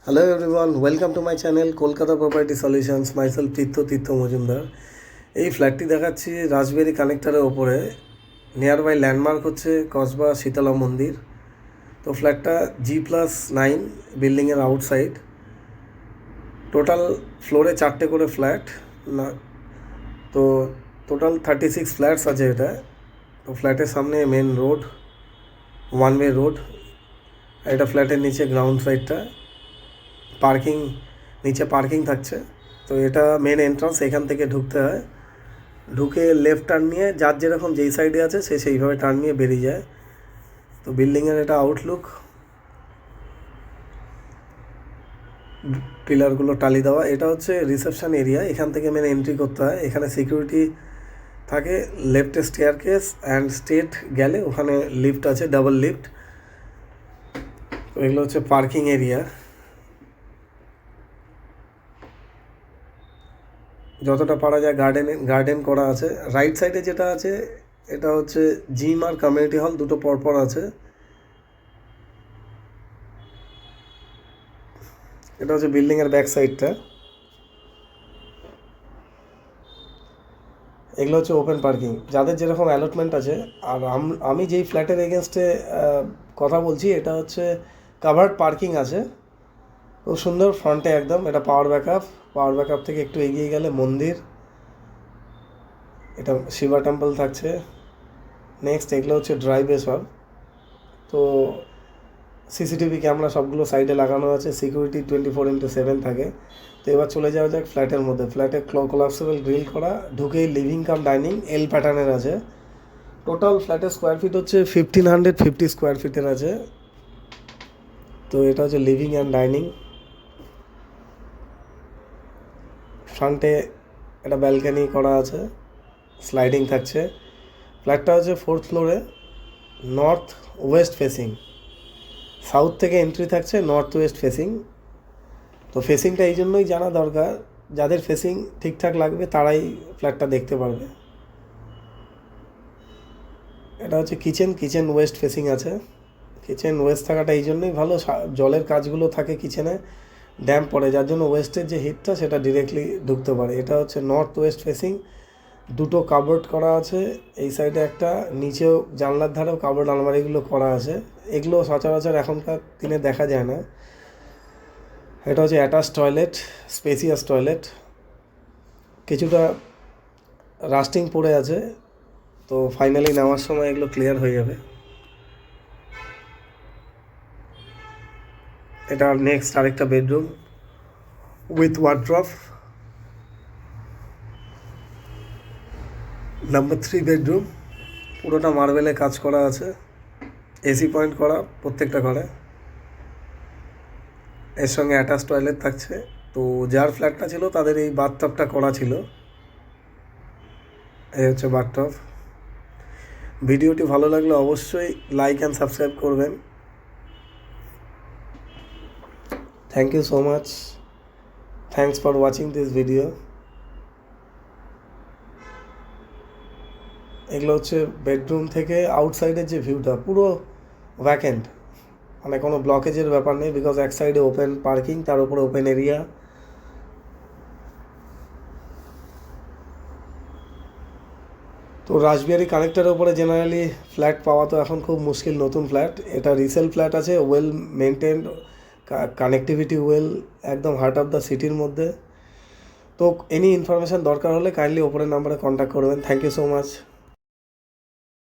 Hello everyone, welcome to my channel Kolkata Property Solutions. Myself তীর্থ মজুমদার। এই ফ্ল্যাটটি দেখাচ্ছি রাজবেরি কানেক্টরের ওপরে। নিয়ারবাই ল্যান্ডমার্ক হচ্ছে কসবা শীতলা মন্দির। তো ফ্ল্যাটটা G+9 বিল্ডিংয়ের আউটসাইড। টোটাল ফ্লোরে 4টে করে ফ্ল্যাট না, তো টোটাল 36 ফ্ল্যাটস আছে এটা। তো ফ্ল্যাটের সামনে main road, one way road. এটা ফ্ল্যাটের নিচে গ্রাউন্ড সাইডটা পার্কিং, নিচে পার্কিং থাকছে। তো এটা মেন এন্ট্রান্স, এখান থেকে ঢুকতে হয়। ঢুকে লেফট টার্ন নিয়ে যার যেরকম যেই সাইডে আছে সে সেইভাবে টার্ন নিয়ে বেরিয়ে যায়। তো বিল্ডিংয়ের এটা আউটলুক, পিলারগুলো টালি দেওয়া। এটা হচ্ছে রিসেপশন এরিয়া, এখান থেকে মেন এন্ট্রি করতে হয়। এখানে সিকিউরিটি থাকে, লেফটে স্টেয়ারকেস অ্যান্ড স্ট্রেট গেলে ওখানে লিফট আছে, ডাবল লিফট। তো এগুলো হচ্ছে পার্কিং এরিয়া। যতটা পারা যায় গার্ডেন করা আছে। রাইট সাইডে যেটা আছে এটা হচ্ছে জিম আর কমিউনিটি হল, দুটো পরপর আছে। এটা হচ্ছে বিল্ডিংয়ের ব্যাক সাইডটা। এগুলো হচ্ছে ওপেন পার্কিং, যাদের যেরকম অ্যালটমেন্ট আছে। আর আমি যেই ফ্ল্যাটের এগেনস্টে কথা বলছি, এটা হচ্ছে কাভার্ড পার্কিং আছে, খুব সুন্দর ফ্রন্টে একদম। এটা পাওয়ার ব্যাকআপ থেকে একটু এগিয়ে গেলে মন্দির, এটা শিবা টেম্পল থাকছে। নেক্সট এগুলো হচ্ছে ড্রাইভওয়ে সব। তো সিসিটিভি ক্যামেরা সবগুলো সাইডে লাগানো আছে, সিকিউরিটি 24/7 থাকে। তো এবার চলে যাওয়া যাক ফ্ল্যাটের মধ্যে। ফ্ল্যাটে কোলাপসেবল গ্রিল করা, ঢুকেই লিভিং কাম ডাইনিং এল প্যাটার্নের আছে। টোটাল ফ্ল্যাটের স্কোয়ার ফিট হচ্ছে 1550 স্কোয়ার ফিটের আছে। তো এটা হচ্ছে লিভিং অ্যান্ড ডাইনিং। ফ্রন্টে একটা ব্যালকানি করা আছে, স্লাইডিং থাকছে। ফ্ল্যাটটা হচ্ছে 4th ফ্লোরে, নর্থ ওয়েস্ট ফেসিং। সাউথ থেকে এন্ট্রি থাকছে, নর্থ ওয়েস্ট ফেসিং। তো ফেসিংটা এই জন্যই জানা দরকার, যাদের ফেসিং ঠিকঠাক লাগবে তারাই ফ্ল্যাটটা দেখতে পারবে। এটা হচ্ছে কিচেন ওয়েস্ট ফেসিং আছে। কিচেন ওয়েস্ট থাকাটা এই জন্যই ভালো, জলের কাজগুলো থাকে কিচেনে, ড্যাম্প পড়ে, যার জন্য ওয়েস্টের যে হিটটা সেটা ডিরেক্টলি ঢুকতে পারে। এটা হচ্ছে নর্থ ওয়েস্ট ফেসিং, দুটো কাবোর্ড করা আছে এই সাইডে একটা, নিচেও জানলার ধারেও কাবোর্ড আলমারিগুলো করা আছে। এগুলো সচরাচর এখনকার দিনে দেখা যায় না। এটা হচ্ছে অ্যাটাচ টয়লেট, স্পেসিয়াস টয়লেট। কিছুটা রাস্টিং পড়ে আছে, তো ফাইনালি নেওয়ার সময় এগুলো ক্লিয়ার হয়ে যাবে। এটা নেক্সট আরেকটা bedroom with wardrobe. Number 3 bedroom, পুরোটা মার্বেলে কাজ করা আছে, এসি পয়েন্ট করা প্রত্যেকটা ঘরে। এর সঙ্গে অ্যাটাচ টয়লেট থাকছে। তো যার ফ্ল্যাটটা ছিল তাদের এই বাথটাবটা করা ছিল। এই হচ্ছে বাথটাব। ভিডিওটি ভালো লাগলে অবশ্যই লাইক অ্যান্ড সাবস্ক্রাইব করবেন। Thank you so much, thanks for watching this video. এগুলো হচ্ছে বেডরুম থেকে আউটসাইডের যে ভিউটা, পুরো ভ্যাকেন্ট, মানে কোনো ব্লকেজের ব্যাপার নেই, বিকজ এক সাইডে ওপেন পার্কিং, তার উপরে ওপেন এরিয়া। তো রাসবিহারী কানেক্টরের উপরে জেনারেলি ফ্ল্যাট পাওয়া তো এখন খুব মুশকিল, নতুন ফ্ল্যাট। এটা রিসেল ফ্ল্যাট আছে, ওয়েল মেনটেন্ড, কানেক্টিভিটি ওয়েল, একদম হার্ট অফ দ্য সিটির মধ্যে। তো এনি ইনফরমেশান দরকার হলে কাইন্ডলি ওপরের নাম্বারে কন্ট্যাক্ট করবেন। Thank you so much.